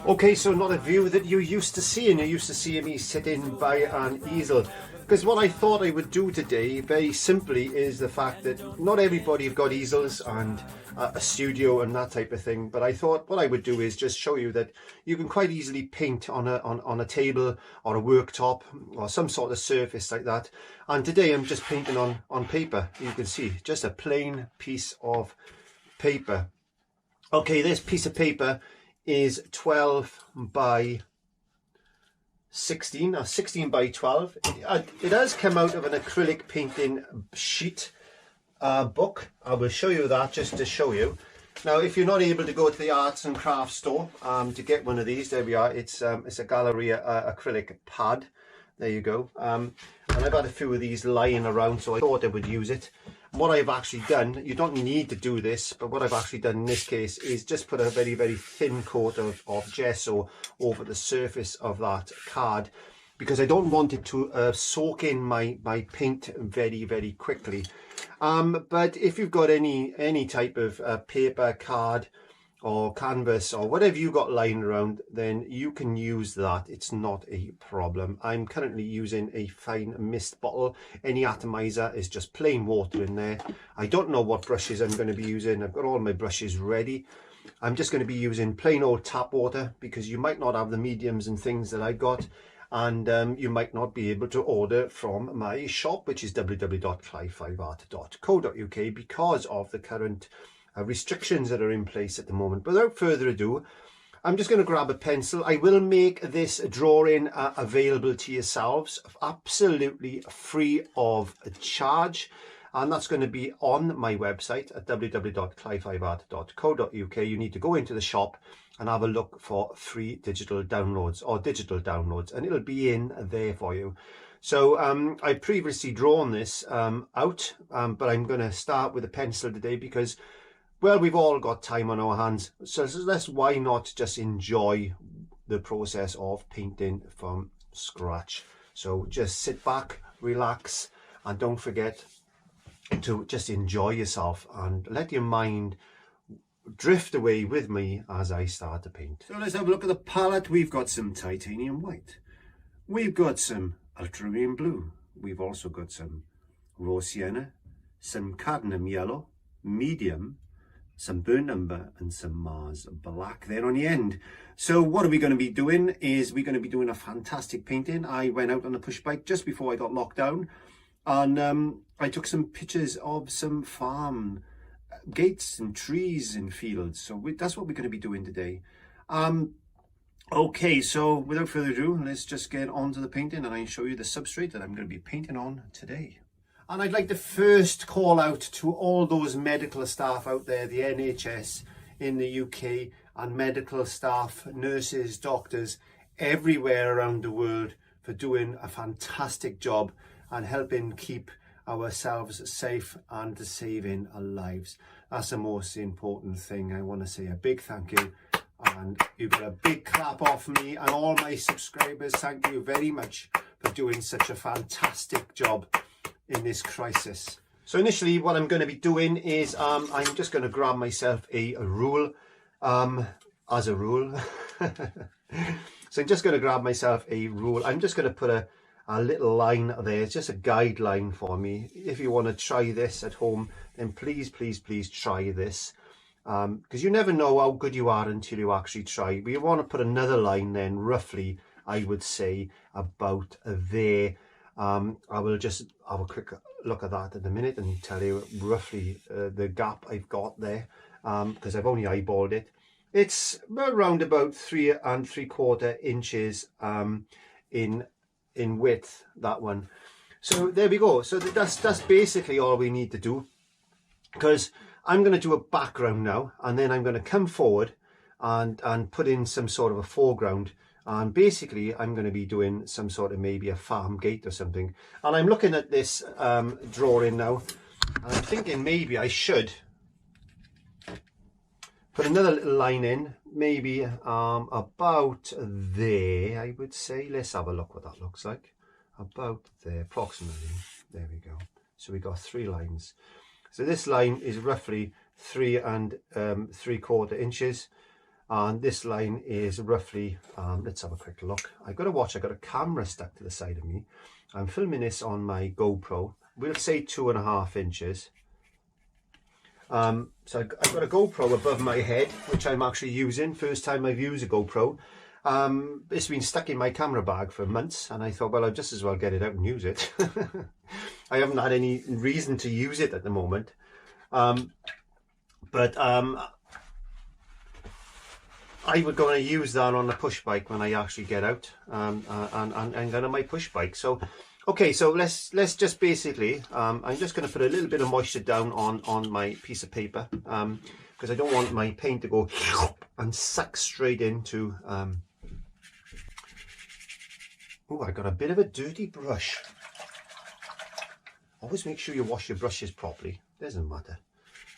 Okay, so not a view that you're used to seeing. You're used to seeing me sitting by an easel. Because what I thought I would do today, very simply, is the fact that not everybody have got easels and a studio and that type of thing. But I thought what I would do is just show you that you can quite easily paint on a table or a worktop or some sort of surface like that. And today I'm just painting on paper. You can see just a plain piece of paper. Okay, this piece of paper is 12 by 16 or 16 by 12. It has come out of an acrylic painting sheet book. I will show you that just to show you. Now, if you're not able to go to the arts and crafts store to get one of these, there we are. It's a Galeria acrylic pad. There you go. And I've had a few of these lying around, so I thought I would use it. What I've actually done, you don't need to do this, but what I've actually done in this case is just put a very, very thin coat of gesso over the surface of that card, because I don't want it to soak in my paint very, very quickly. But if you've got any type of paper, card or canvas or whatever you got lying around, then you can use that. It's not a problem. I'm currently using a fine mist bottle. Any atomizer is just plain water in there. I don't know what brushes I'm going to be using. I've got all my brushes ready. I'm just going to be using plain old tap water, because you might not have the mediums and things that I got, and you might not be able to order from my shop, which is www.clive5art.co.uk, because of the current restrictions that are in place at the moment. But without further ado, I'm just going to grab a pencil. I will make this drawing available to yourselves absolutely free of charge, and that's going to be on my website at www.clive5art.co.uk. You need to go into the shop and have a look for free digital downloads, and it'll be in there for you. So I previously drawn this out, but I'm going to start with a pencil today because, well, we've all got time on our hands, so why not just enjoy the process of painting from scratch. So just sit back, relax, and don't forget to just enjoy yourself and let your mind drift away with me as I start to paint. So let's have a look at the palette. We've got some titanium white, we've got some ultramarine blue, we've also got some raw sienna, some cadmium yellow, medium, some burnt umber, and some Mars black there on the end. So what are we going to be doing is we're going to be doing a fantastic painting. I went out on a push bike just before I got locked down, and I took some pictures of some farm gates and trees and fields. So that's what we're going to be doing today. Okay, so without further ado, let's just get on to the painting, and I'll show you the substrate that I'm going to be painting on today. And I'd like to first call out to all those medical staff out there, the NHS in the UK, and medical staff, nurses, doctors, everywhere around the world, for doing a fantastic job and helping keep ourselves safe and saving our lives. That's the most important thing. I want to say a big thank you, and you've got a big clap off me and all my subscribers. Thank you very much for doing such a fantastic job in this crisis. So initially what I'm going to be doing is I'm just going to grab myself a rule, as a rule. So I'm just going to grab myself a rule. I'm just going to put a little line there. It's just a guideline for me. If you want to try this at home, then please try this, because you never know how good you are until you actually try. But you want to put another line then, roughly, I would say about there. I will just have a quick look at that in a minute and tell you roughly the gap I've got there, because I've only eyeballed it. It's around about 3 3/4 inches in width, that one. So there we go. So that's basically all we need to do, because I'm going to do a background now, and then I'm going to come forward and put in some sort of a foreground. And basically I'm going to be doing some sort of maybe a farm gate or something. And I'm looking at this drawing now, and I'm thinking maybe I should put another little line in, maybe about there, I would say. Let's have a look what that looks like. About there, approximately. There we go. So we got 3 lines. So this line is roughly 3 3/4 inches. and this line is roughly, let's have a quick look. I've got a camera stuck to the side of me. I'm filming this on my GoPro. We'll say 2.5 inches. So I've got a GoPro above my head, which I'm actually using. First time I've used a GoPro. It's been stuck in my camera bag for months, and I thought, well, I'll just as well get it out and use it. I haven't had any reason to use it at the moment. I was going to use that on the push bike when I actually get out and get on my push bike. So, okay, so let's just basically, I'm just going to put a little bit of moisture down on my piece of paper because I don't want my paint to go and suck straight into. Oh, I got a bit of a dirty brush. Always make sure you wash your brushes properly. Doesn't matter.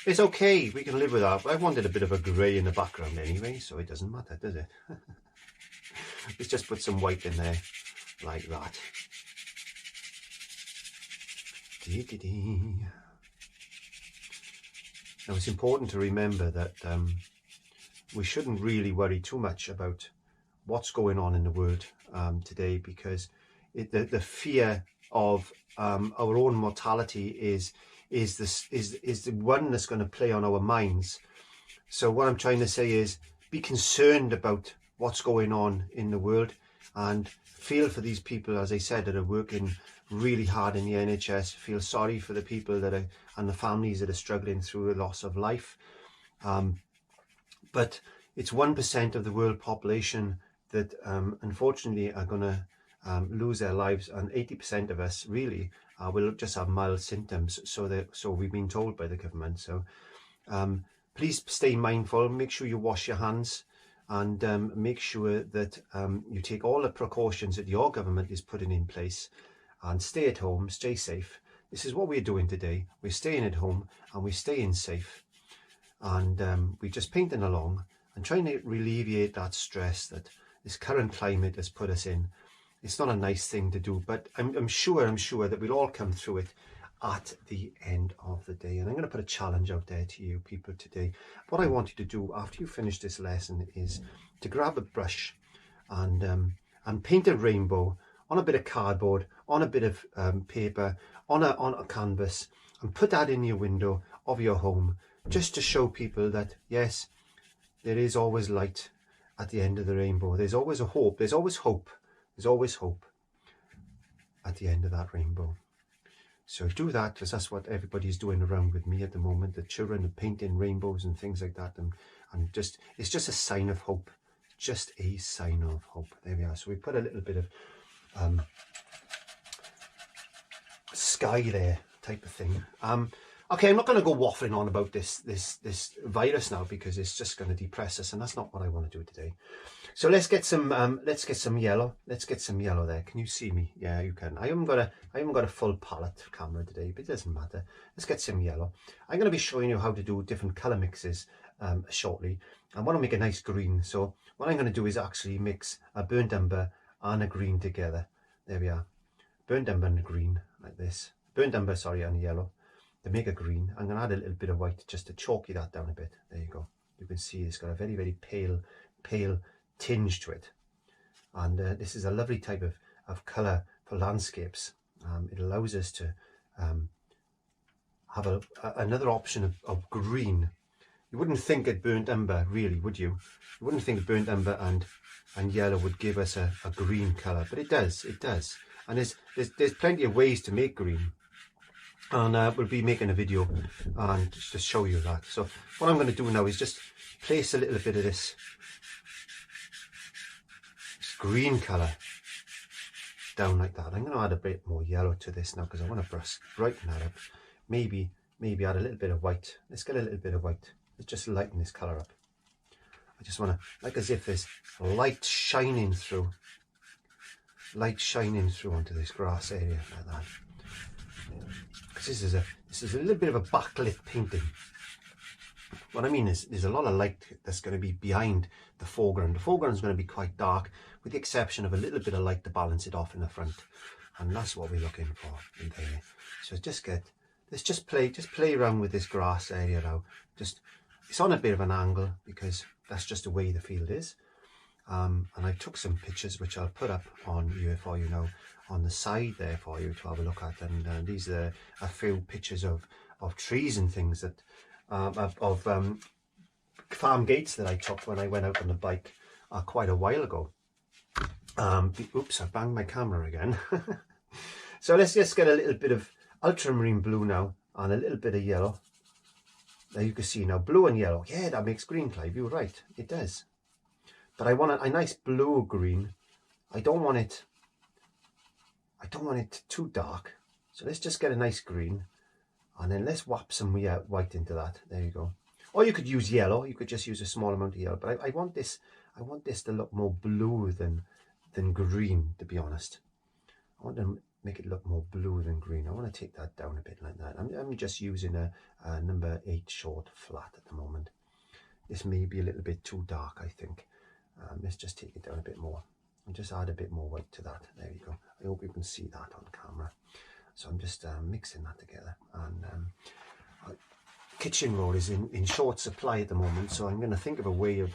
It's okay, we can live with that. I wanted a bit of a grey in the background anyway, so it doesn't matter, does it? Let's just put some white in there, like that. Now it's important to remember that we shouldn't really worry too much about what's going on in the world today, because the fear of our own mortality is the one that's going to play on our minds. So what I'm trying to say is, be concerned about what's going on in the world and feel for these people, as I said, that are working really hard in the NHS. Feel sorry for the people that are, and the families that are struggling through a loss of life. But it's 1% of the world population that unfortunately are going to lose their lives, and 80% of us really will just have mild symptoms. So we've been told by the government. So please stay mindful. Make sure you wash your hands, and make sure that you take all the precautions that your government is putting in place, and stay at home, stay safe. This is what we're doing today. We're staying at home and we're staying safe, and we're just painting along and trying to alleviate that stress that this current climate has put us in. It's not a nice thing to do, but I'm sure that we'll all come through it at the end of the day. And I'm going to put a challenge out there to you people today. What I want you to do after you finish this lesson is to grab a brush and paint a rainbow on a bit of cardboard, on a bit of paper, on a canvas, and put that in your window of your home, just to show people that yes, there is always light at the end of the rainbow. There's always a hope. There's always hope. There's always hope at the end of that rainbow. So do that, because that's what everybody's doing around with me at the moment. The children are painting rainbows and things like that, and just, it's just a sign of hope. Just a sign of hope. There we are. So we put a little bit of sky there, type of thing. Okay, I'm not going to go waffling on about this virus now, because it's just going to depress us, and that's not what I want to do today. So let's get some yellow. Let's get some yellow there. Can you see me? Yeah, you can. I haven't got a full palette camera today, but it doesn't matter. Let's get some yellow. I'm going to be showing you how to do different color mixes shortly. I want to make a nice green. So what I'm going to do is actually mix a burnt umber and a green together. There we are. Burnt umber and a green, like this. Burnt umber, sorry, and yellow. To make a green, I'm going to add a little bit of white just to chalky that down a bit. There you go. You can see it's got a very, very pale tinge to it. And this is a lovely type of colour for landscapes. It allows us to have another option of green. You wouldn't think at burnt umber, really, would you? You wouldn't think burnt umber and yellow would give us a green colour, but it does. And there's plenty of ways to make green. And we'll be making a video and just to show you that. So what I'm going to do now is just place a little bit of this green colour down like that. I'm going to add a bit more yellow to this now, because I want to brighten that up. Maybe add a little bit of white. Let's get a little bit of white. Let's just lighten this colour up. I just want to, like as if there's light shining through onto this grass area like that. Because this is a little bit of a backlit painting. What I mean is there's a lot of light that's going to be behind the foreground. The foreground is going to be quite dark, with the exception of a little bit of light to balance it off in the front, and that's what we're looking for in there. So let's just play around with this grass area now. It's on a bit of an angle, because that's just the way the field is. And I took some pictures which I'll put up on here for you now on the side there for you to have a look at. And these are a few pictures of trees and things that farm gates that I took when I went out on the bike quite a while ago. Oops, I banged my camera again. So let's just get a little bit of ultramarine blue now and a little bit of yellow. There you can see now blue and yellow. Yeah, that makes green, Clive. You're right, it does. But I want a nice blue green. I don't want it too dark. So let's just get a nice green, and then let's whap some white into that. There you go. Or you could use yellow. You could just use a small amount of yellow. But I want this to look more blue than green, to be honest. I want to make it look more blue than green. I want to take that down a bit like that. I'm just using a number 8 short flat at the moment. This may be a little bit too dark, I think. Let's just take it down a bit more and just add a bit more white to that. There you go. I hope you can see that on camera. So I'm just mixing that together. And kitchen roll is in short supply at the moment, so I'm going to think of a way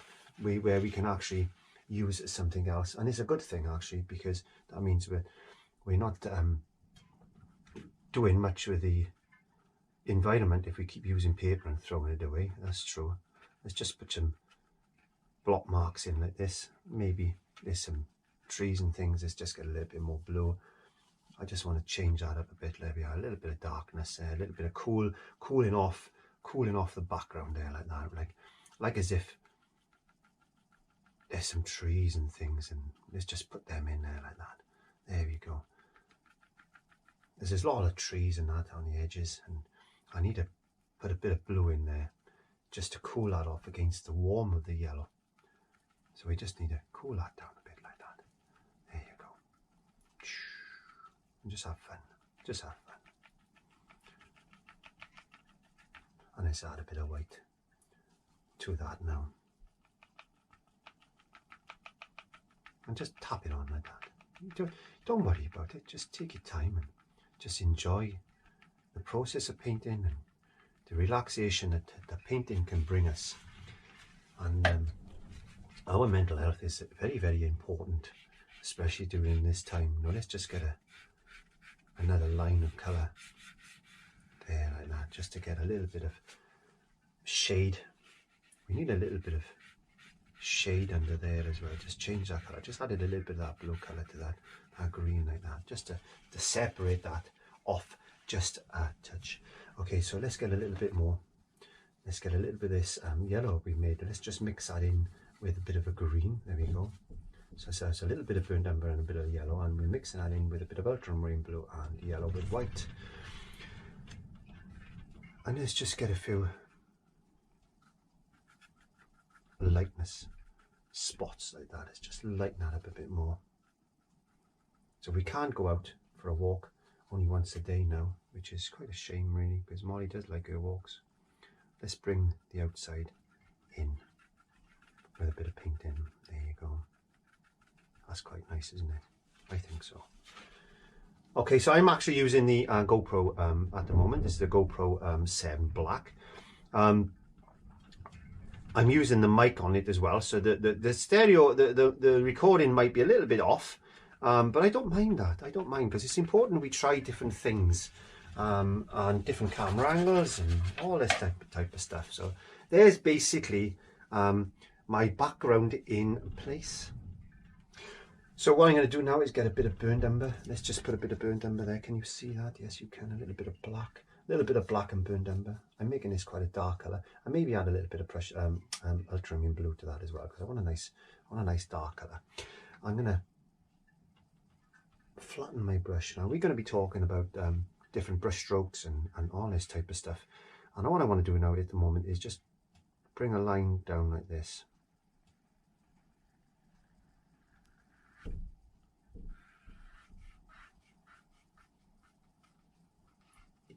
where we can actually use something else. And it's a good thing actually, because that means we're not doing much with the environment if we keep using paper and throwing it away. That's true. Let's just put some block marks in like this. Maybe there's some trees and things. Let's just get a little bit more blue. I just want to change that up a bit. There we are, a little bit of darkness there, a little bit of cooling off the background there like that, like as if there's some trees and things, and let's just put them in there like that. There we go. There's a lot of trees and that on the edges, and I need to put a bit of blue in there just to cool that off against the warmth of the yellow. So we just need to cool that down a bit like that. There you go. And just have fun. Just have fun. And let's add a bit of white to that now. And just tap it on like that. Don't worry about it. Just take your time and just enjoy the process of painting and the relaxation that the painting can bring us. And our mental health is very, very important, especially during this time. Now let's just get another line of colour there like that, just to get a little bit of shade. We need a little bit of shade under there as well. Just change that colour. Just added a little bit of that blue colour to that green like that, just to separate that off just a touch. Okay, so let's get a little bit more. Let's get a little bit of this yellow we made. Let's just mix that in with a bit of a green. There we go. So it's a little bit of burnt umber and a bit of yellow, and we're mixing that in with a bit of ultramarine blue and yellow with white. And let's just get a few lightness spots like that. Let's just lighten that up a bit more. So we can't go out for a walk only once a day now, which is quite a shame really, because Molly does like her walks. Let's bring the outside in with a bit of paint in. There you go. That's quite nice, isn't it? I think so. Okay, so I'm actually using the GoPro at the moment. This is the GoPro 7 Black. I'm using the mic on it as well, so the stereo, the recording might be a little bit off, but I don't mind that. I don't mind, because it's important we try different things and different camera angles and all this type of stuff. So there's basically my background in place. So what I'm going to do now is get a bit of burnt umber. Let's just put a bit of burnt umber there. Can you see that? Yes, you can. A little bit of black. A little bit of black and burnt umber. I'm making this quite a dark colour. And maybe add a little bit of ultramarine blue to that as well, because I want a nice dark colour. I'm going to flatten my brush. Now we're going to be talking about different brush strokes and all this type of stuff. And all I want to do now at the moment is just bring a line down like this.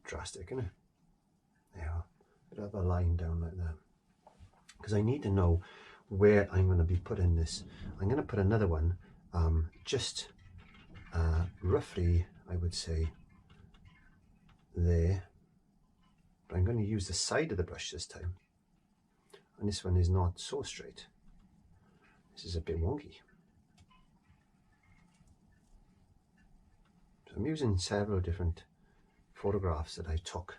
Drastic, isn't it? Yeah, bit of a line down like that, because I need to know where I'm going to be putting this. I'm going to put another one just roughly, I would say, there, but I'm going to use the side of the brush this time, and this one is not so straight. This is a bit wonky. So I'm using several different photographs that I took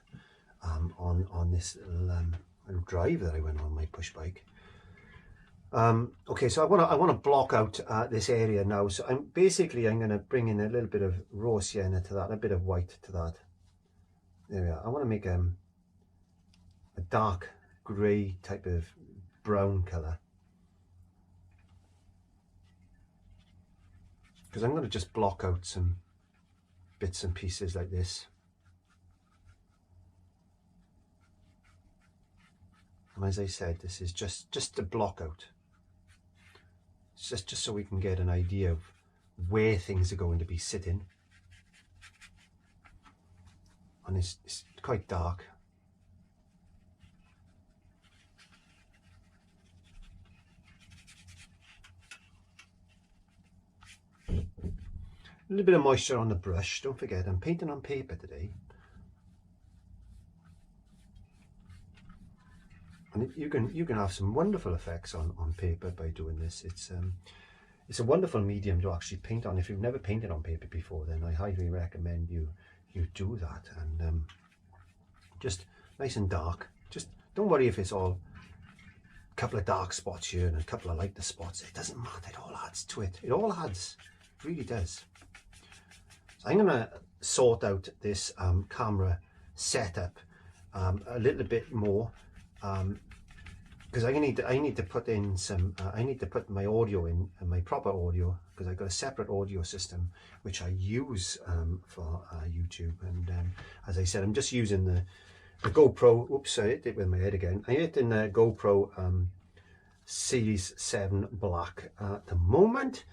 on this little drive that I went on my push bike. Okay, so I want to block out this area now. So I'm going to bring in a little bit of raw sienna to that, a bit of white to that. There we are. I want to make a dark grey type of brown colour, because I'm going to just block out some bits and pieces like this. And as I said, this is just a block out. It's just so we can get an idea of where things are going to be sitting. And it's quite dark. A little bit of moisture on the brush. Don't forget, I'm painting on paper today. And you can have some wonderful effects on paper by doing this. It's a wonderful medium to actually paint on. If you've never painted on paper before, then I highly recommend you do that. And just nice and dark. Just don't worry if it's all a couple of dark spots here and a couple of lighter spots. It doesn't matter. It all adds to it. It all adds. It really does. So I'm going to sort out this camera setup a little bit more. Because I need to put in some I need to put my audio in, my proper audio, because I've got a separate audio system which I use for YouTube. And as I said, I'm just using the GoPro. Oops, I hit it with my head again. I hit in the GoPro Series 7 Black at the moment,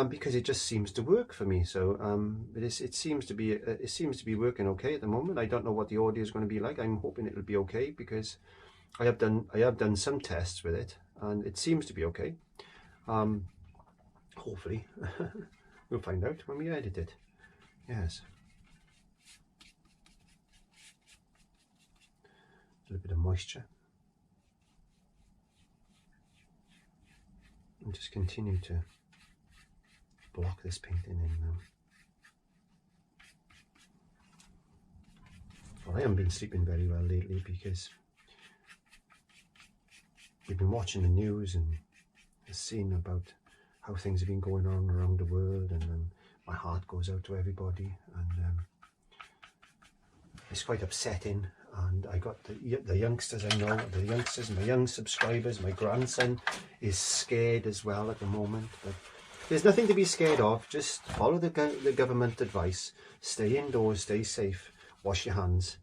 because it just seems to work for me. So it seems to be working okay at the moment. I don't know what the audio is going to be like. I'm hoping it'll be okay, because I have done some tests with it and it seems to be okay. Hopefully we'll find out when we edit it. Yes. A little bit of moisture. And just continue to block this painting in now. Well, I haven't been sleeping very well lately, because we've been watching the news and seeing about how things have been going on around the world, and my heart goes out to everybody, and it's quite upsetting. And I got the youngsters, I know, the youngsters, my young subscribers, my grandson is scared as well at the moment. But there's nothing to be scared of. Just follow the government advice. Stay indoors, stay safe, wash your hands.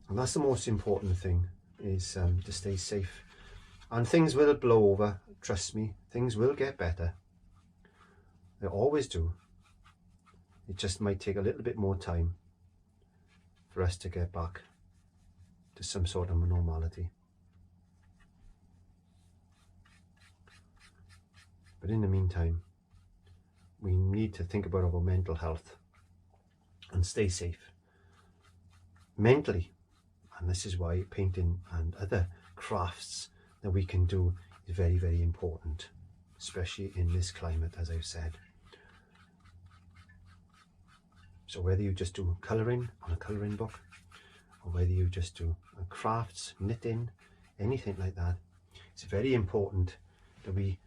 And that's the most important thing, is to stay safe. And things will blow over, trust me. Things will get better. They always do. It just might take a little bit more time for us to get back to some sort of normality. But in the meantime, we need to think about our mental health and stay safe mentally. And this is why painting and other crafts that we can do is very, very important, especially in this climate, as I've said. So whether you just do colouring on a colouring book, or whether you just do crafts, knitting, anything like that, it's very important that we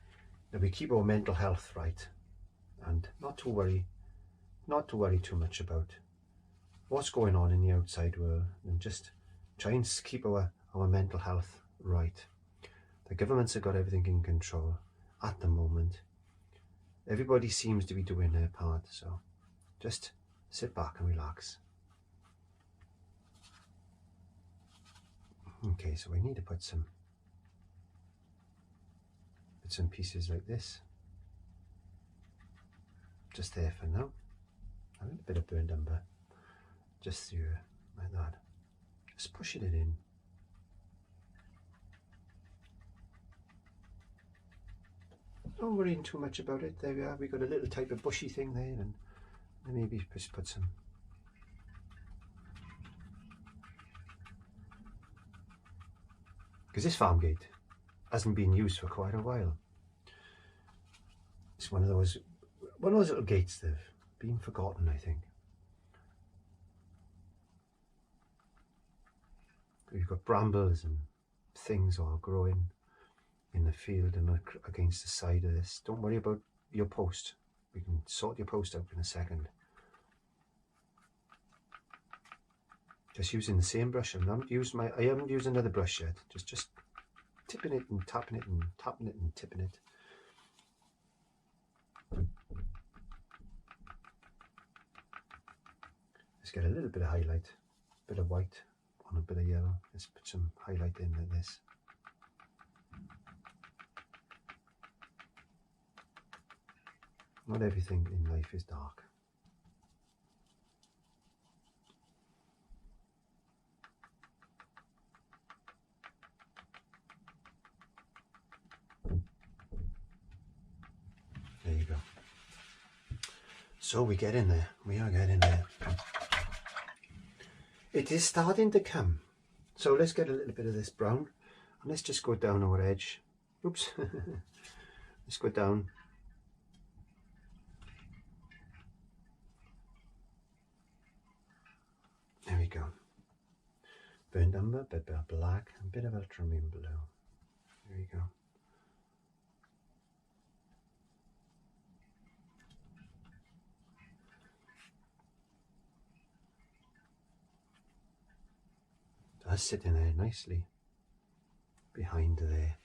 keep our mental health right, and not to worry too much about what's going on in the outside world, and just try and keep our mental health right. The governments have got everything in control at the moment. Everybody seems to be doing their part, so just sit back and relax. Okay, so I need to put some bits and pieces like this just there for now. A little bit of burned umber just through like that, just pushing it in. Not worrying too much about it. There we are. We got a little type of bushy thing there, and maybe just put some. Because this farm gate hasn't been used for quite a while. It's one of those little gates that have been forgotten, I think. We've got brambles and things all growing in the field and against the side of this. Don't worry about your post. We can sort your post out in a second. Just using the same brush. I haven't used another brush yet. Just tipping it and tapping it and tapping it and tipping it. Let's get a little bit of highlight, a bit of white on a bit of yellow. Let's put some highlight in like this. Not everything in life is dark. There you go. So we get in there. We are getting there. It is starting to come. So let's get a little bit of this brown. And let's just go down our edge. Oops. Let's go down. There we go. Burnt umber, a bit of black, a bit of ultramarine blue. There we go. That's sitting there nicely behind there.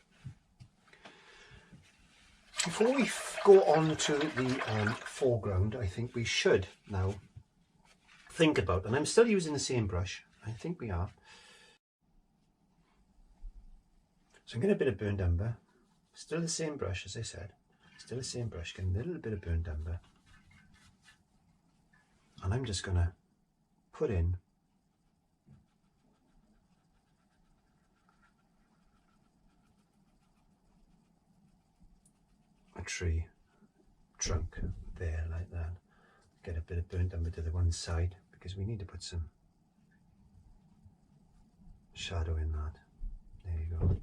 Before we go on to the foreground, I think we should now think about, and I'm still using the same brush, I think we are. So I'm getting a bit of burnt umber, still the same brush as I said, still the same brush, getting a little bit of burnt umber. And I'm just going to put in a tree trunk there like that. Get a bit of burnt umber to the one side because we need to put some shadow in that. There you go.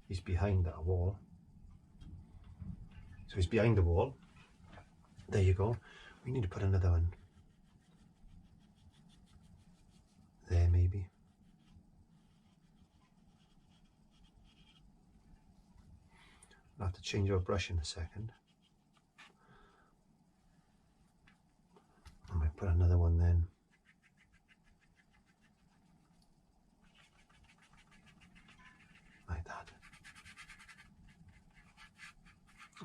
He's behind that wall. So he's behind the wall. There you go. We need to put another one there maybe. I'll have to change our brush in a second. I might put another one then. Like that.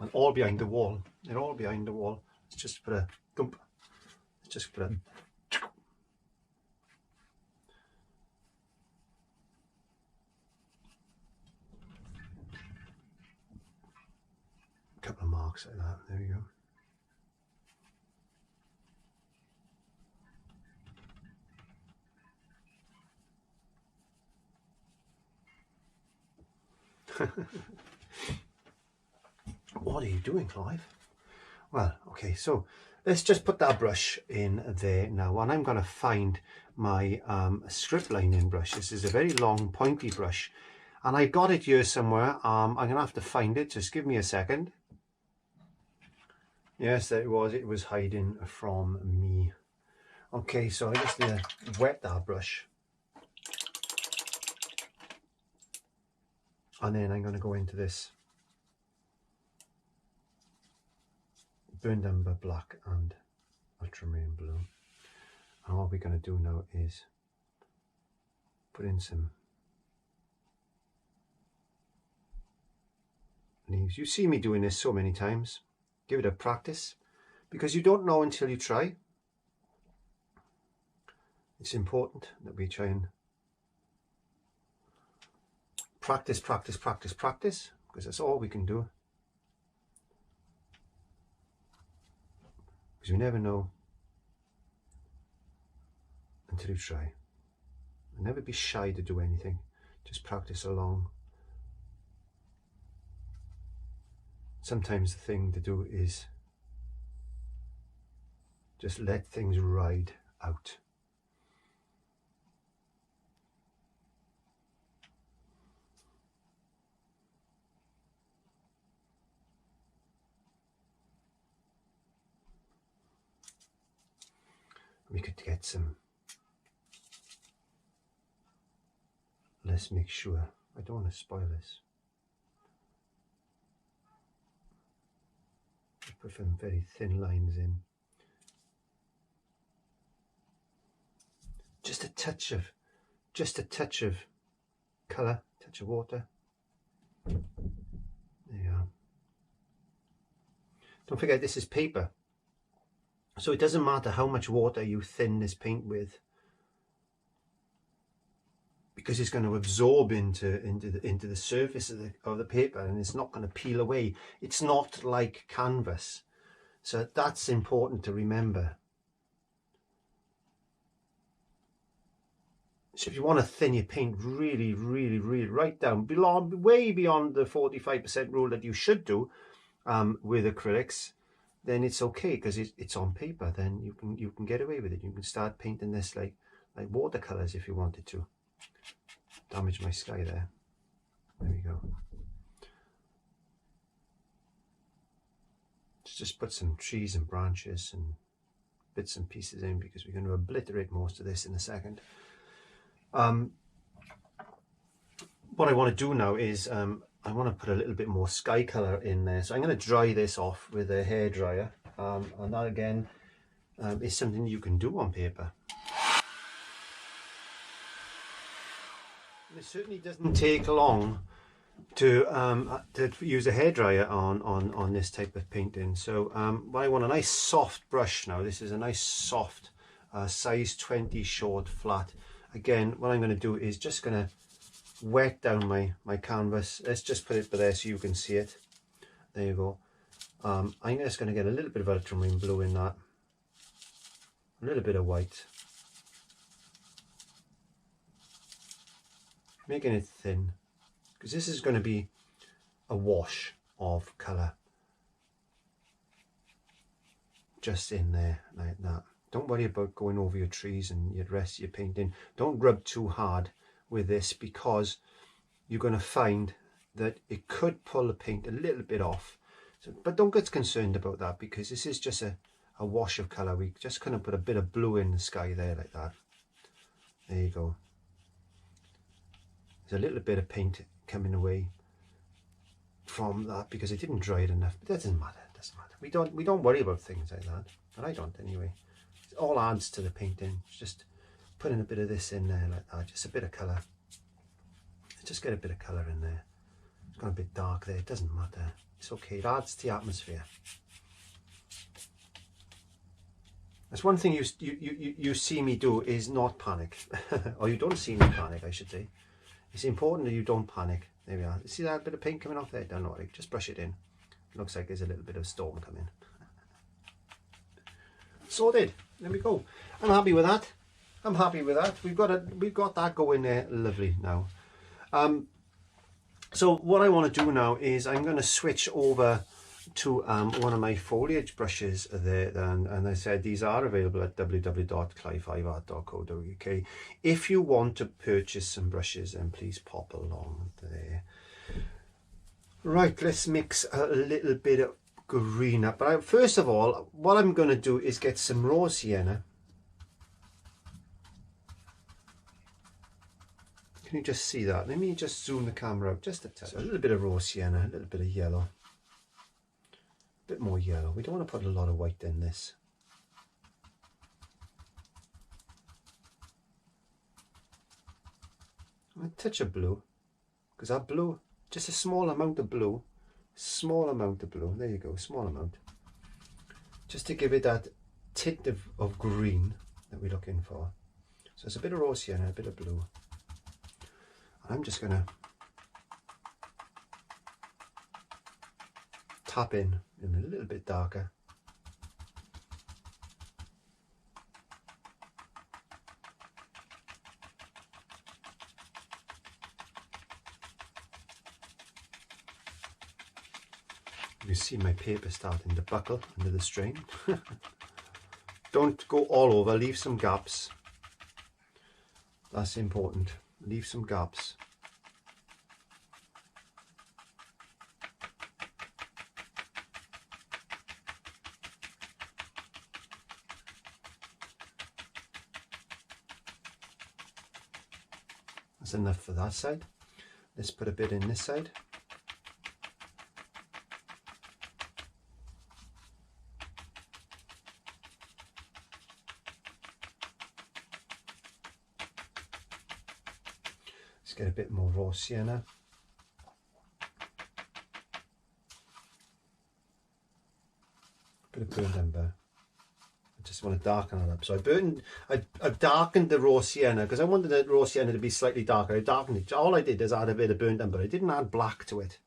And all behind the wall. They're all behind the wall. Let's just put a thump. Let's just put a couple of marks like that. There we go. What are you doing, Clive? Well, okay, so let's just put that brush in there now, and I'm going to find my strip lining brush. This is a very long pointy brush, and I got it here somewhere. I'm going to have to find it. Just give me a second. Yes, there it was. It was hiding from me. Okay, so I just need to wet that brush. And then I'm going to go into this burnt umber black and ultramarine blue. And all we're going to do now is put in some leaves. You see me doing this so many times. Give it a practice, because you don't know until you try. It's important that we try and practice, practice, practice, practice, because that's all we can do. Because we never know until you try. And never be shy to do anything. Just practice along. Sometimes the thing to do is just let things ride out. We could get some. Let's make sure. I don't want to spoil this. Put some very thin lines in. Just a touch of colour, touch of water. There you are. Don't forget this is paper, so it doesn't matter how much water you thin this paint with, because it's going to absorb into the surface of the paper, and it's not going to peel away. It's not like canvas, so that's important to remember. So if you want to thin your paint really right down, way beyond the 45% rule that you should do with acrylics, then it's okay, because it's on paper. Then you can get away with it. You can start painting this like watercolors if you wanted to. Damage my sky there. There we go. Just put some trees and branches and bits and pieces in, because we're going to obliterate most of this in a second. What I want to do now is I want to put a little bit more sky color in there, so I'm going to dry this off with a hairdryer, and that again is something you can do on paper. It certainly doesn't take long to use a hairdryer on this type of painting. So I want a nice soft brush now. This is a nice soft size 20 short flat. Again, what I'm going to do is just going to wet down my canvas. Let's just put it there so you can see it. There you go. I'm just going to get a little bit of ultramarine blue in that, a little bit of white, making it thin, because this is going to be a wash of colour just in there like that. Don't worry about going over your trees and your rest of your painting. Don't rub too hard with this, because you're going to find that it could pull the paint a little bit off. So, but don't get concerned about that, because this is just a wash of colour. We just kind of put a bit of blue in the sky there like that. There you go. There's a little bit of paint coming away from that because it didn't dry it enough, but that doesn't matter. It doesn't matter. We don't worry about things like that, and I don't anyway. It all adds to the painting. It's just putting a bit of this in there like that, just a bit of colour. Just get a bit of colour in there. It's gone a bit dark there. It doesn't matter. It's okay. It adds to the atmosphere. That's one thing you see me do, is not panic, or you don't see me panic, I should say. It's important that you don't panic. There we are. See that bit of paint coming off there? Don't worry, just brush it in. It looks like there's a little bit of storm coming. Sorted. There we go. I'm happy with that. I'm happy with that. We've got that going there. Lovely now. So what I want to do now is I'm going to switch over to one of my foliage brushes there, and I said these are available at www.clive5art.co.uk. If you want to purchase some brushes, then please pop along there. Right, let's mix a little bit of green up. But first of all, what I'm going to do is get some raw sienna. Can you just see that? Let me just zoom the camera out just a touch. So a little bit of raw sienna, a little bit of yellow. A bit more yellow. We don't want to put a lot of white in this. A touch of blue, because that blue, just a small amount of blue, there you go, small amount, just to give it that tint of green that we're looking for. So it's a bit of raw sienna, a bit of blue. I'm just going to tap in a little bit darker. You see my paper starting to buckle under the strain. Don't go all over, leave some gaps. That's important. Leave some gaps. That's enough for that side. Let's put a bit in this side. Let's get a bit more raw sienna. A bit of burnt umber. I just want to darken it up. So I've darkened the raw sienna because I wanted the raw sienna to be slightly darker. I darkened it. All I did is add a bit of burnt umber. I didn't add black to it.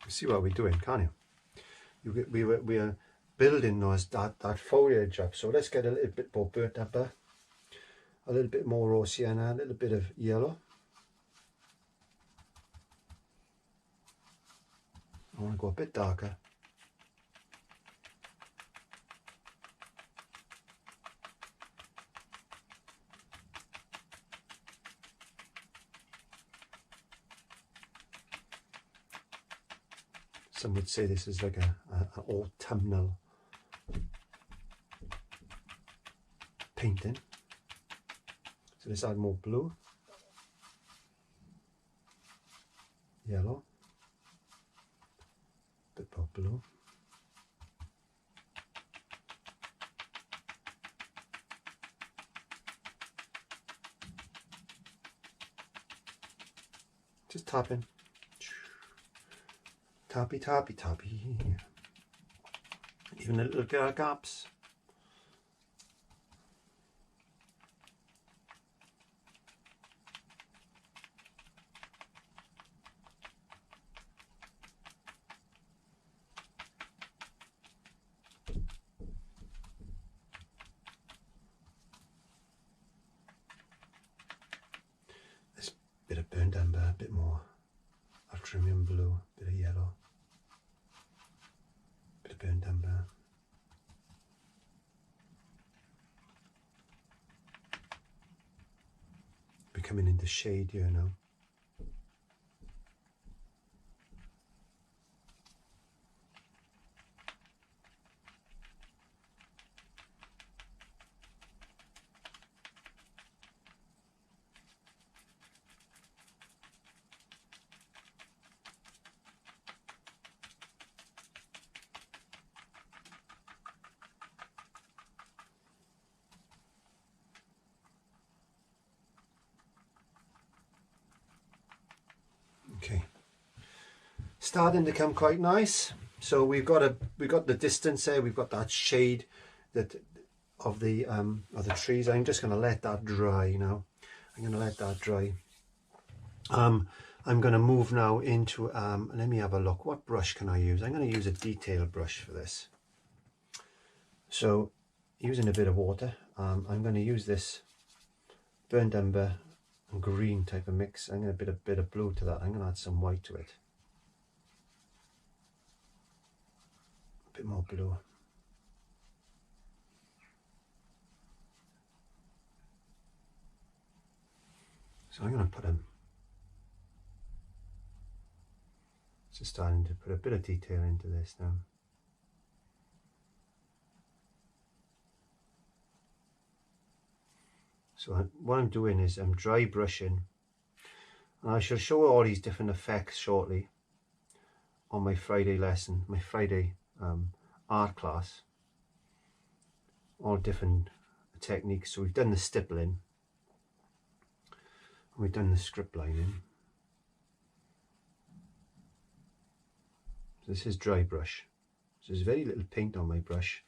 See what we're doing, can't you? We are building that foliage up. So let's get a little bit more burnt umber, a little bit more raw sienna, a little bit of yellow. I want to go a bit darker. Some would say this is like an autumnal painting. So let's add more blue, yellow, a bit more blue. Just tapping. Tappy, tappy, tappy. Even a little bit of gaps. This bit of burnt umber, a bit more acrylic blue, bit of yellow. Burnt umber. We're coming into shade here now. Okay, starting to come quite nice. So we've got the distance there. We've got that shade of the trees. I'm just going to let that dry now. I'm going to let that dry. I'm going to move now into let me have a look. What brush can I use? I'm going to use a detail brush for this. So using a bit of water, I'm going to use this burnt umber and green type of mix. I'm going to add a bit of blue to that. I'm going to add some white to it. A bit more blue. So I'm going to put just starting to put a bit of detail into this now. So what I'm doing is I'm dry brushing, and I shall show all these different effects shortly on my Friday lesson, my Friday art class. All different techniques. So we've done the stippling, and we've done the script lining. So this is dry brush. So there's very little paint on my brush.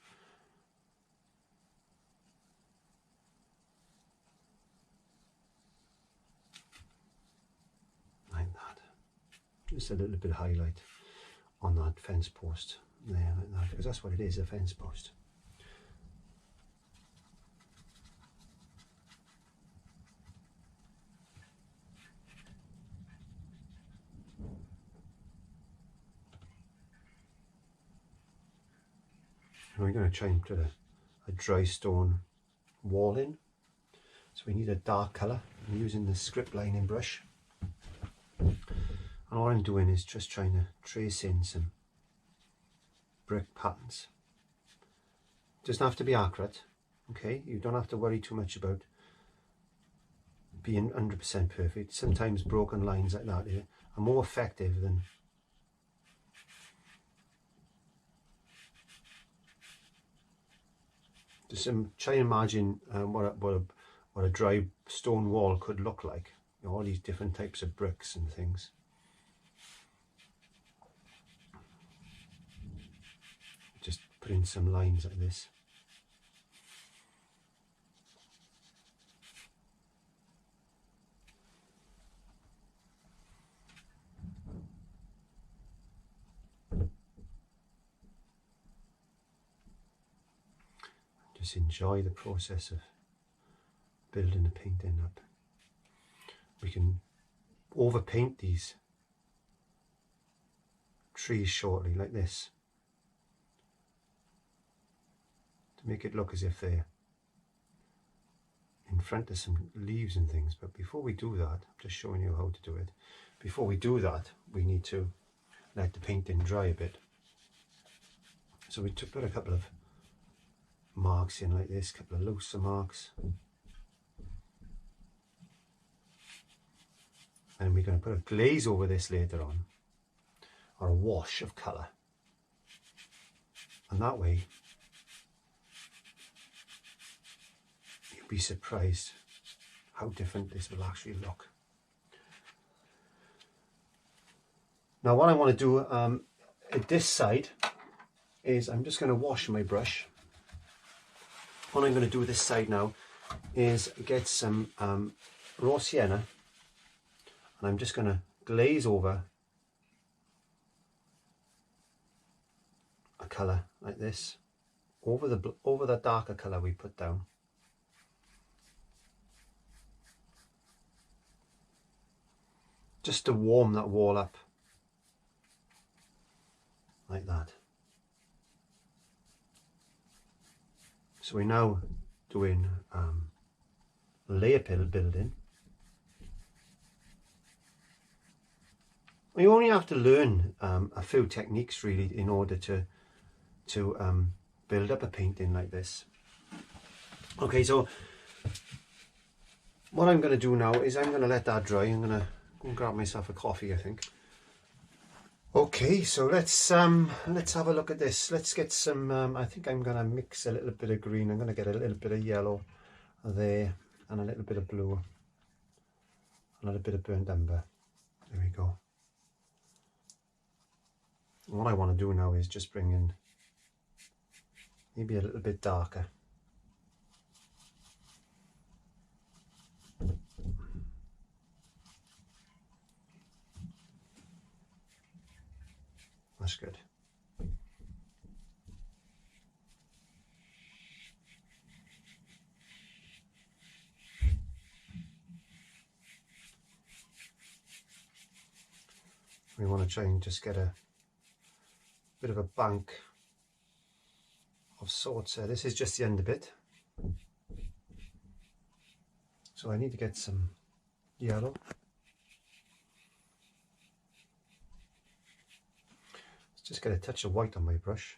Just a little bit of highlight on that fence post there, like that, because that's what it is, a fence post. And we're going to try and put a dry stone wall in. So we need a dark colour. I'm using the script lining brush. And all I'm doing is just trying to trace in some brick patterns. Doesn't have to be accurate, okay? You don't have to worry too much about being 100% perfect. Sometimes broken lines like that are more effective than just try and imagine what a dry stone wall could look like. You know, all these different types of bricks and things. Just put in some lines like this. Just enjoy the process of building the painting up. We can overpaint these trees shortly like this to make it look as if they're in front of some leaves and things. But before we do that, I'm just showing you how to do it. Before we do that, we need to let the painting dry a bit. So we put a couple of marks in like this, a couple of looser marks. And we're going to put a glaze over this later on, or a wash of colour. And that way, you'll be surprised how different this will actually look. Now what I want to do at this side is I'm just going to wash my brush. What I'm going to do with this side now is get some raw sienna, and I'm just going to glaze over a colour like this over the darker colour we put down. Just to warm that wall up like that. So we're now doing layer building. You only have to learn a few techniques really in order to build up a painting like this. Okay, so what I'm going to do now is I'm going to let that dry. I'm going to go and grab myself a coffee, I think. Okay, so let's have a look at this. Let's get some, I think I'm going to mix a little bit of green. I'm going to get a little bit of yellow there, and a little bit of blue, a little bit of burnt umber. There we go. And what I want to do now is just bring in maybe a little bit darker. That's good. We want to try and just get a bit of a bank of sorts. This is just the end bit. So I need to get some yellow. Just get a touch of white on my brush.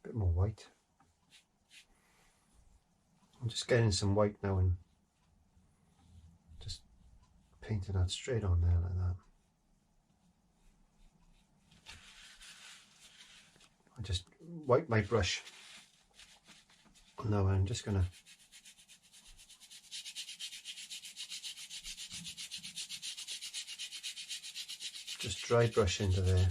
A bit more white. I'm just getting some white now and just painting that straight on there like that. I just wipe my brush. Now I'm just going to just dry brush into there.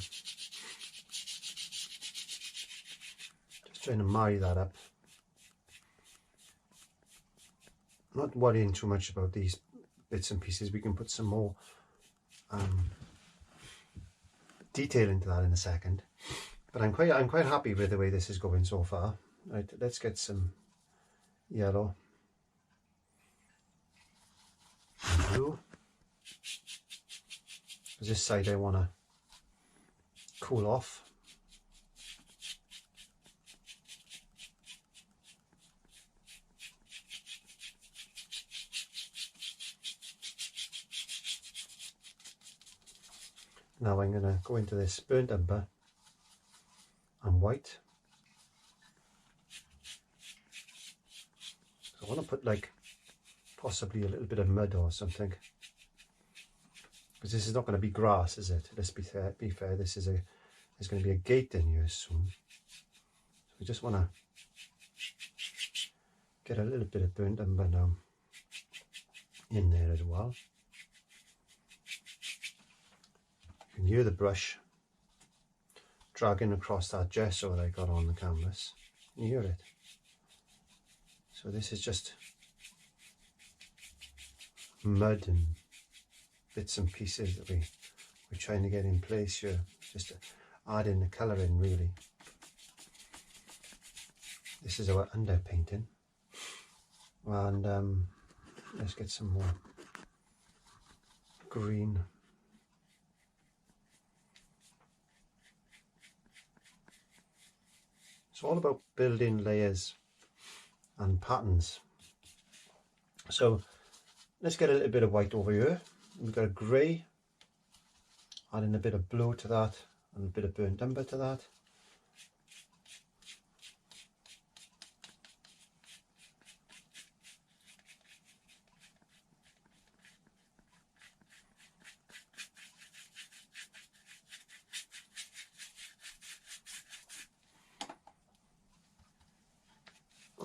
Just trying to marry that up. Not worrying too much about these bits and pieces. We can put some more detail into that in a second. But I'm quite happy with the way this is going so far. Right, let's get some yellow and blue. this side I want to cool off. Now I'm going to go into this burnt umber and white. So I want to put like possibly a little bit of mud or something, because this is not going to be grass, is it? Let's be fair. This is there's going to be a gate in here soon. So we just want to get a little bit of burnt umber now in there as well. You can hear the brush dragging across that gesso that I got on the canvas. You hear it? So this is just mud and bits and pieces that we're trying to get in place here, just to add in the colour in really. This is our underpainting, and let's get some more green. It's all about building layers and patterns. So let's get a little bit of white over here. We've got a grey, adding a bit of blue to that and a bit of burnt umber to that.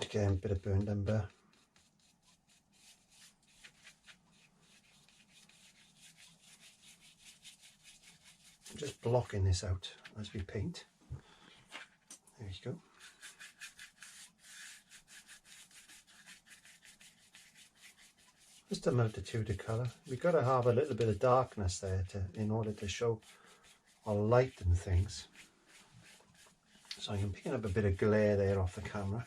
Again, a bit of burnt umber. Just blocking this out as we paint. There you go. Just a multitude of colour. We've got to have a little bit of darkness there in order to show our light and things. So I'm picking up a bit of glare there off the camera,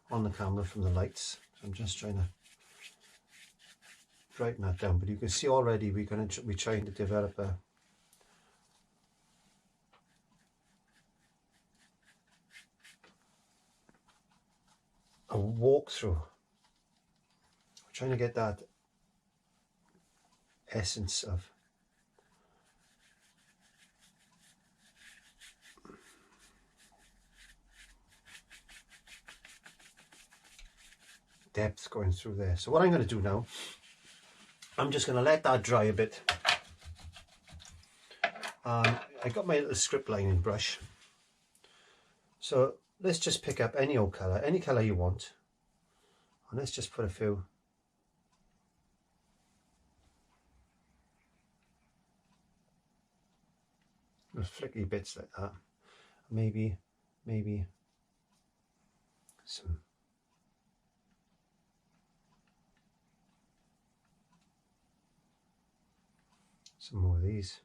on the camera from the lights. So I'm just trying to brighten that down. But you can see already we're trying to develop a walkthrough. We're trying to get that essence of depth going through there. So what I'm going to do now, I'm just going to let that dry a bit. I got my little script lining brush. So let's just pick up any old colour, any colour you want, and let's just put a few little flicky bits like that. Maybe some more of these.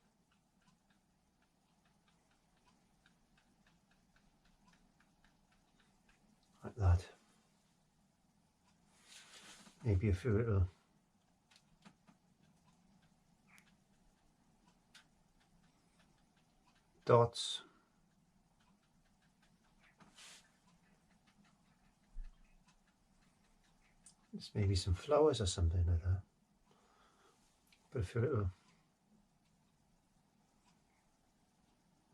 Like that. Maybe a few little dots. Just maybe some flowers or something like that. Put a few little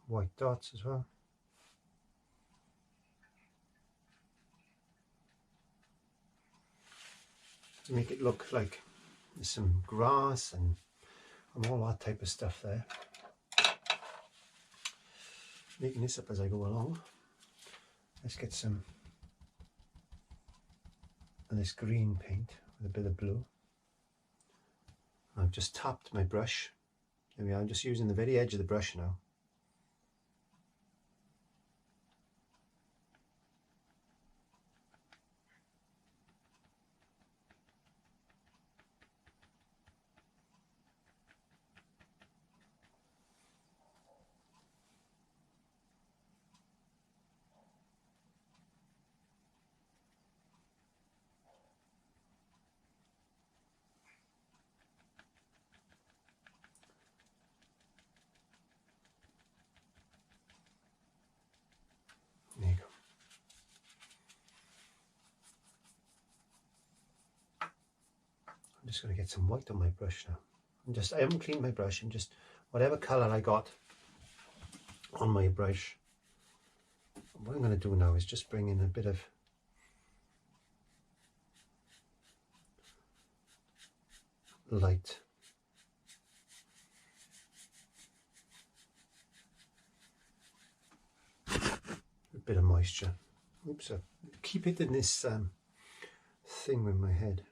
white dots as well. To make it look like there's some grass and all that type of stuff there. Making this up as I go along. Let's get some of this green paint with a bit of blue. I've just tapped my brush. There we are. I'm just using the very edge of the brush now. I'm just going to get some white on my brush now. I haven't cleaned my brush, and just whatever colour I got on my brush, what I'm going to do now is just bring in a bit of light. A bit of moisture. Oops, I keep hitting this thing with my head.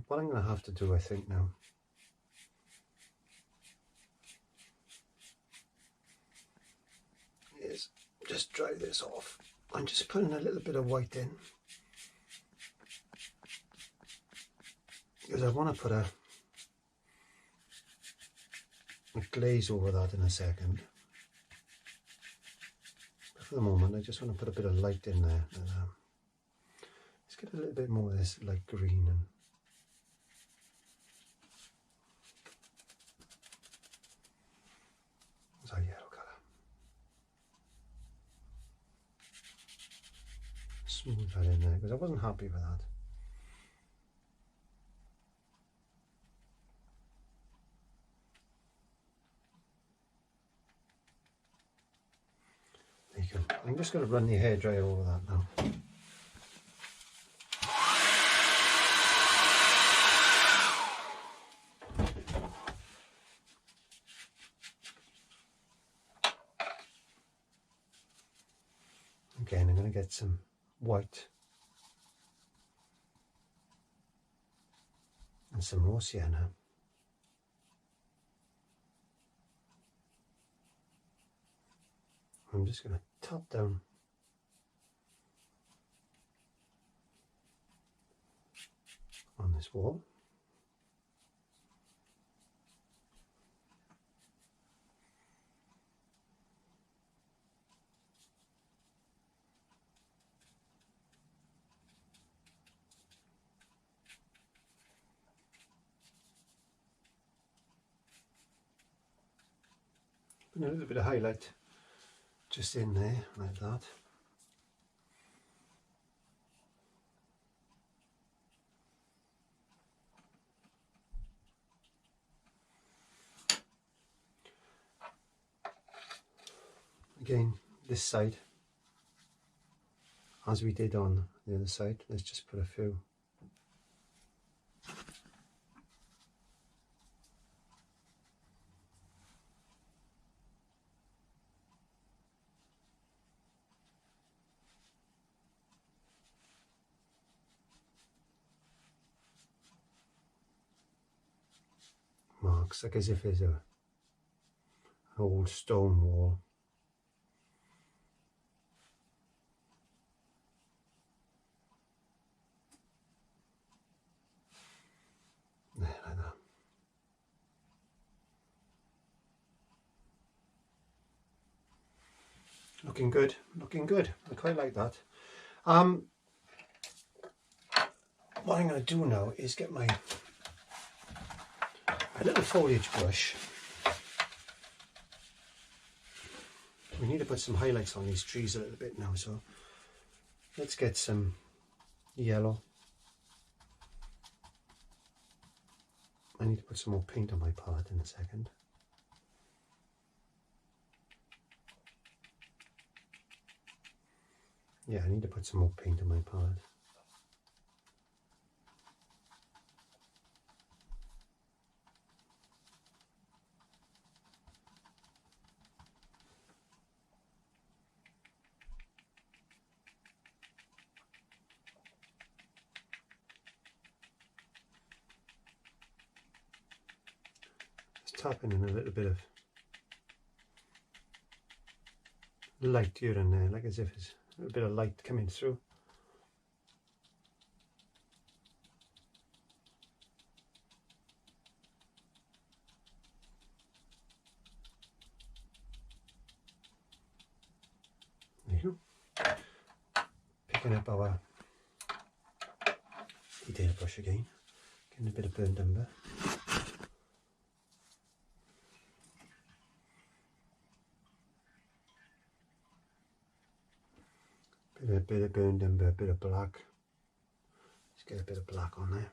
What I'm going to have to do, I think, now is just dry this off. I'm just putting a little bit of white in because I want to put a glaze over that in a second. But for the moment, I just want to put a bit of light in there. And, let's get a little bit more of this light green and a yellow colour. Smooth that in there because I wasn't happy with that. There you go. I'm just going to run the hairdryer over that now. Again, I'm going to get some white and some raw sienna. I'm just going to tap down on this wall. Put a little bit of highlight just in there, like that. Again, this side, as we did on the other side, let's just put a few. Marks, like as if there's an old stone wall. There, like that. Looking good, looking good. I quite like that. What I'm going to do now is get my little foliage brush. We need to put some highlights on these trees a little bit now, so let's get some yellow. I need to put some more paint on my palette in a second. Yeah, I need to put some more paint on my palette. Tapping in a little bit of light here and there, like as if there's a little bit of light coming through. There you go. Picking up our detail brush again, getting a bit of burnt umber. Bit of burnt umber, a bit of black. Let's get a bit of black on there.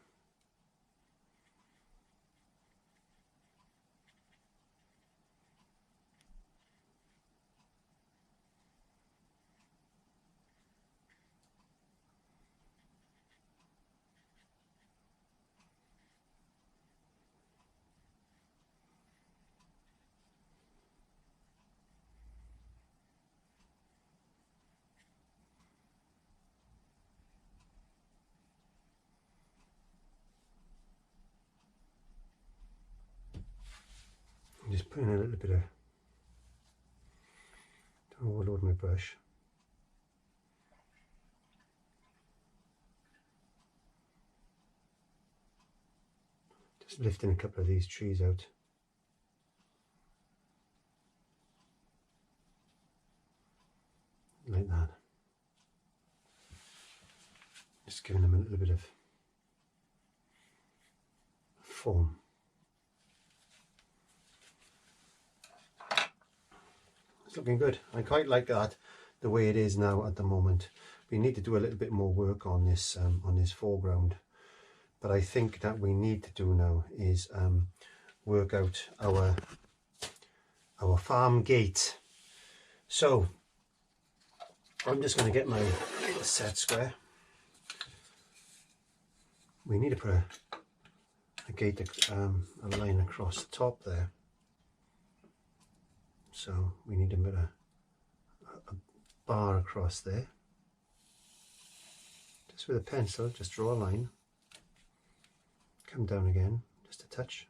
I'm just putting a little bit of, don't overload my brush. Just lifting a couple of these trees out. Like that. Just giving them a little bit of form. It's looking good. I quite like that the way it is now at the moment. We need to do a little bit more work on this foreground, but I think that we need to do now is work out our farm gate. So I'm just going to get my set square. We need to put a gate, a line across the top there. So we need to put a bar across there. Just with a pencil, just draw a line. Come down again, just a touch.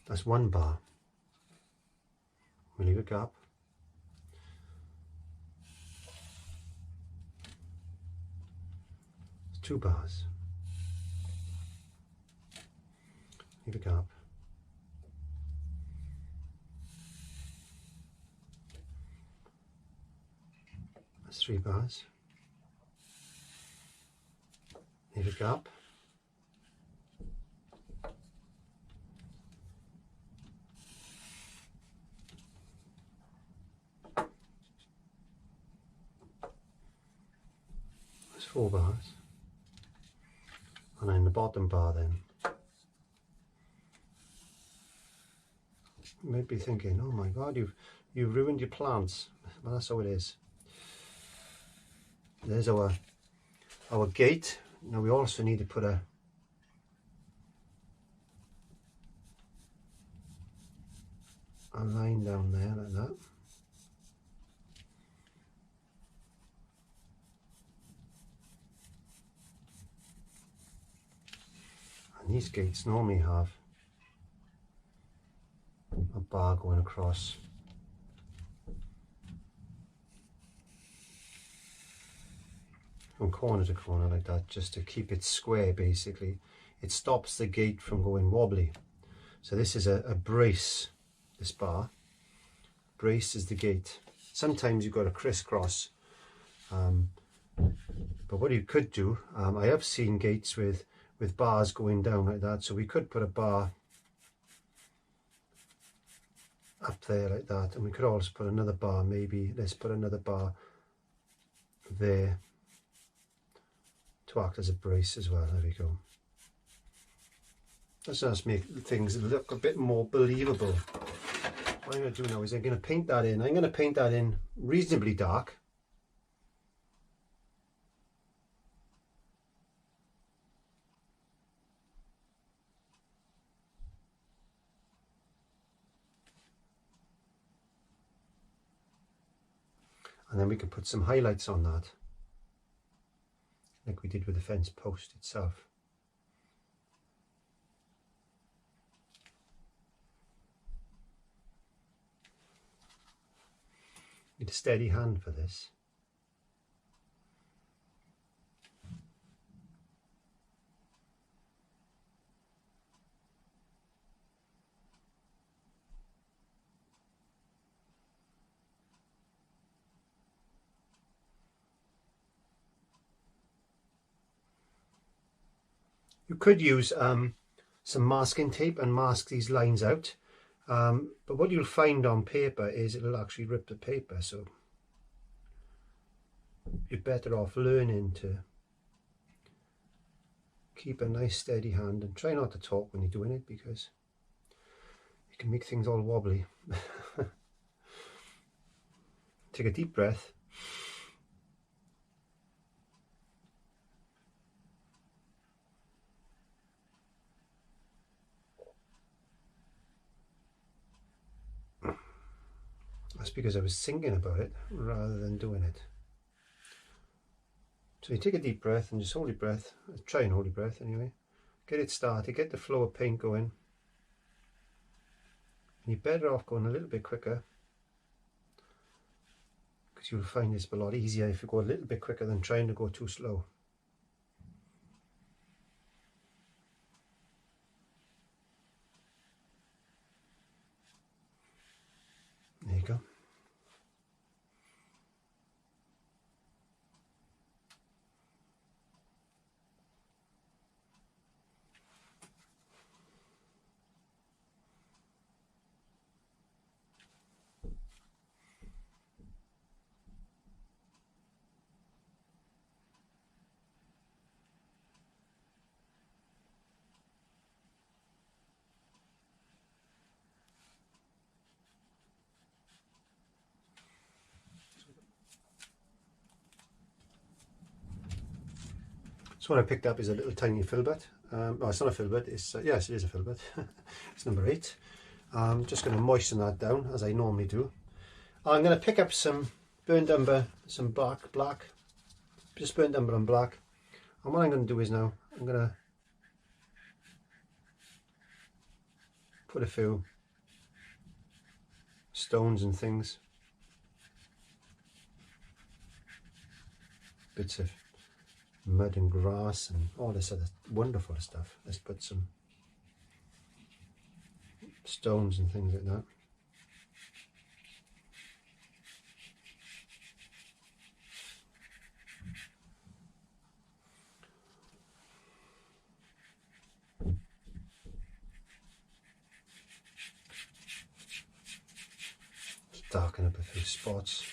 That's one bar. We leave a gap. It's 2 bars. Leave a gap. That's 3 bars. Leave a gap. That's 4 bars. And then the bottom bar then. You might be thinking, oh my God, you've ruined your plants. Well, that's how it is. There's our gate. Now we also need to put a line down there like that. And these gates normally have a bar going across. From corner to corner like that, just to keep it square basically. It stops the gate from going wobbly. So this is a brace, this bar. Brace is the gate. Sometimes you've got a crisscross, but what you could do, I have seen gates with bars going down like that, so we could put a bar up there like that, and we could also put another bar, maybe let's put another bar there to act as a brace as well. There we go. Let's just make things look a bit more believable. What I'm going to do now is I'm going to paint that in. I'm going to paint that in reasonably dark. And then we can put some highlights on that, like we did with the fence post itself. Need a steady hand for this. You could use some masking tape and mask these lines out, but what you'll find on paper is it'll actually rip the paper, so you're better off learning to keep a nice steady hand and try not to talk when you're doing it, because you can make things all wobbly. Take a deep breath. That's because I was thinking about it rather than doing it. So you take a deep breath and just hold your breath. Try and hold your breath anyway. Get it started, get the flow of paint going. And you're better off going a little bit quicker, because you'll find it's a lot easier if you go a little bit quicker than trying to go too slow. There you go. So what I picked up is a little tiny filbert. No, it's not a filbert, it's, yes it is a filbert. It's number 8. I'm just going to moisten that down as I normally do. I'm going to pick up some burnt umber, some black, just burnt umber and black. And what I'm going to do is now, I'm going to put a few stones and things, bits of mud and grass and all this other wonderful stuff. Let's put some stones and things like that. Just darken up a few spots.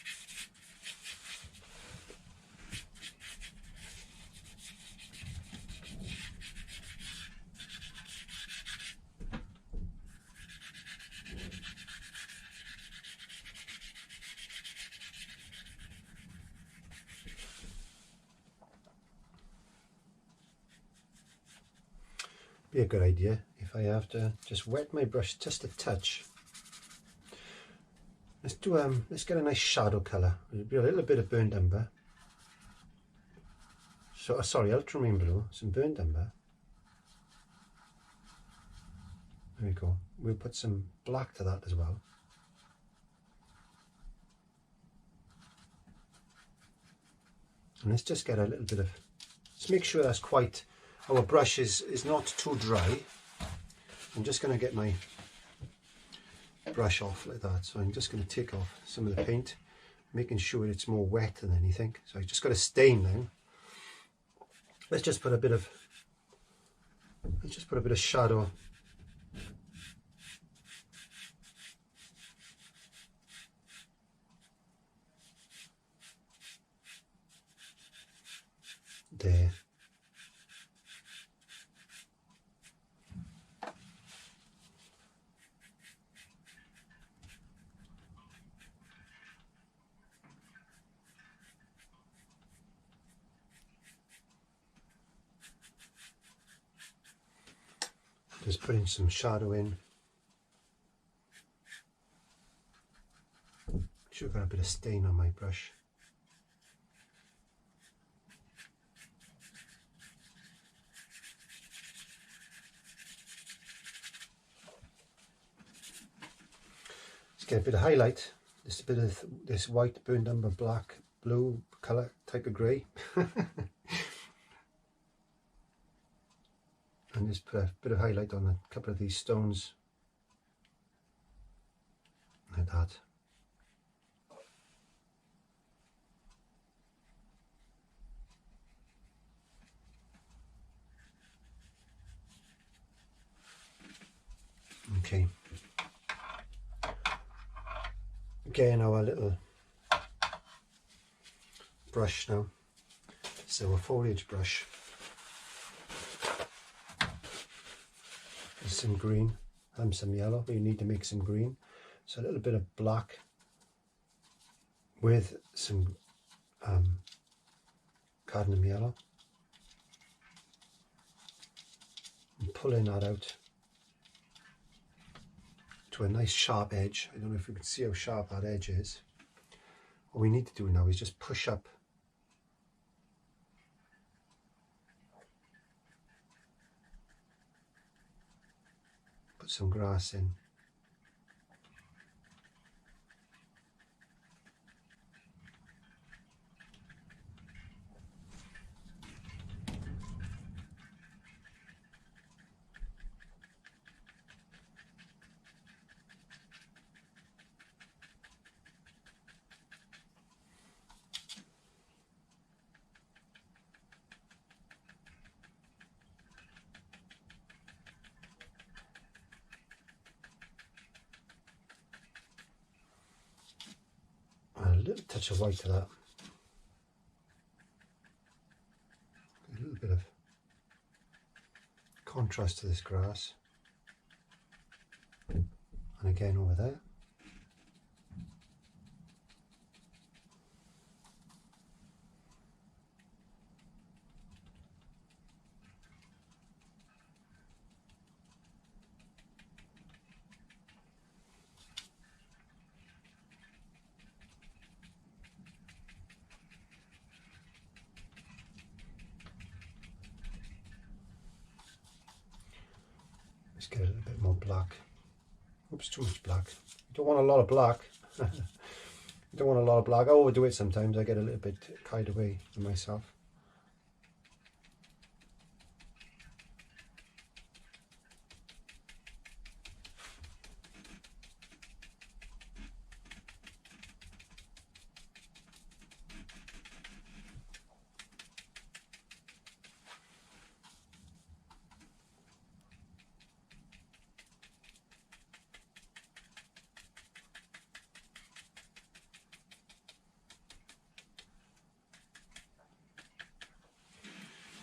Be a good idea if I have to just wet my brush just a touch. Let's get a nice shadow colour. It'll be a little bit of burnt umber. So sorry, ultramarine blue, some burnt umber. There we go. We'll put some black to that as well. And let's just get a little bit of, let's make sure that's quite, our brush is not too dry. I'm just going to get my brush off like that. So I'm just going to take off some of the paint, making sure it's more wet than anything. So I just got a stain then. Let's just put a bit of, shadow. There. Just putting some shadow in. Sure, got a bit of stain on my brush. Let's get a bit of highlight. Just a bit of this white, burnt umber, black, blue colour, type of grey. And just put a bit of highlight on a couple of these stones, like that. getting our little brush now. So a foliage brush. There's some green and some yellow. We need to make some green. So a little bit of black with some cadmium yellow. And pulling that out to a nice sharp edge. I don't know if you can see how sharp that edge is. What we need to do now is just push up put some grass in. A little touch of white to that. A little bit of contrast to this grass. And again over there. Let's get a little bit more black. Oops, too much black. You don't want a lot of black. You don't want a lot of black. I overdo it sometimes. I get a little bit carried away with myself.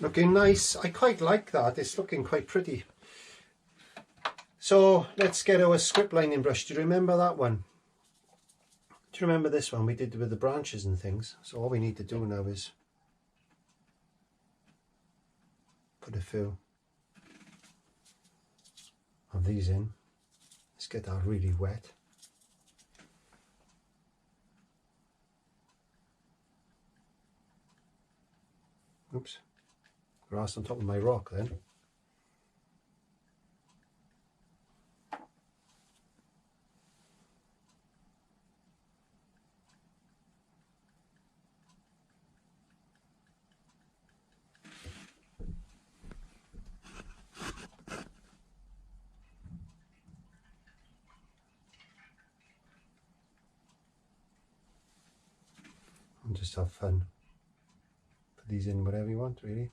Looking nice. I quite like that. It's looking quite pretty. So let's get our script lining brush. Do you remember that one? Do you remember this one we did with the branches and things? So all we need to do now is put a few of these in. Let's get that really wet. Oops. Grass on top of my rock then. And just have fun. Put these in whatever you want, really.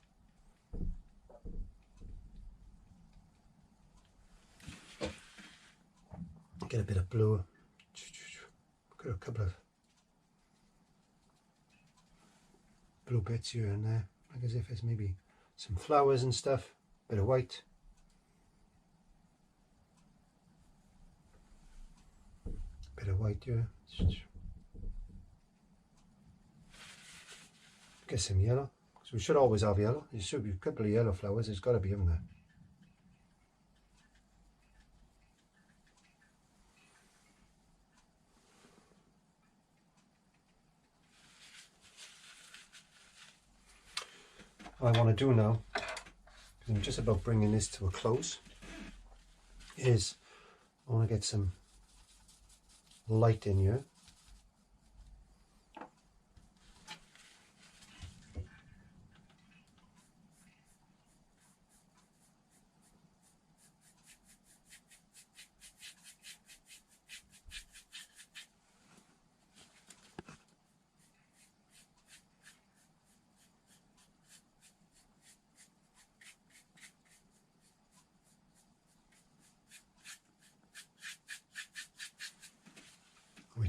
Get a bit of blue. Got a couple of blue bits here and there, like as if it's maybe some flowers and stuff. Bit of white. Bit of white here. Get some yellow. So we should always have yellow. There should be a couple of yellow flowers. There's got to be in there. What I want to do now, because I'm just about bringing this to a close, is I want to get some light in here.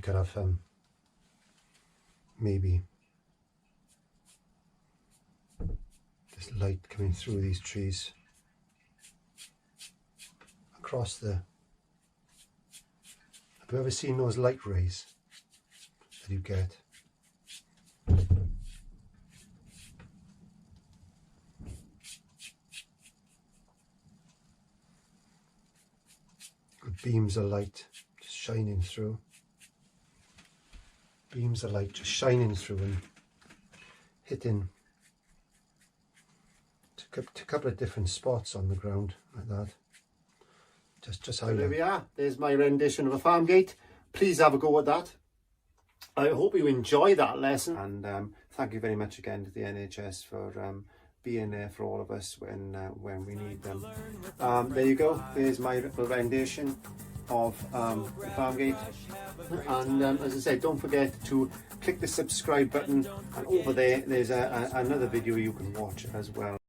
could have maybe this light coming through these trees across the... Have you ever seen those light rays that you get? Good beams of light just shining through. Beams of light just shining through and hitting to a couple of different spots on the ground like that. Just how there we are. There's my rendition of a farm gate. Please have a go at that. I hope you enjoy that lesson, and thank you very much again to the NHS for being there for all of us when we need them. There you go. There's my little rendition of the farm gate, and as I said, don't forget to click the subscribe button, and over there's another video you can watch as well.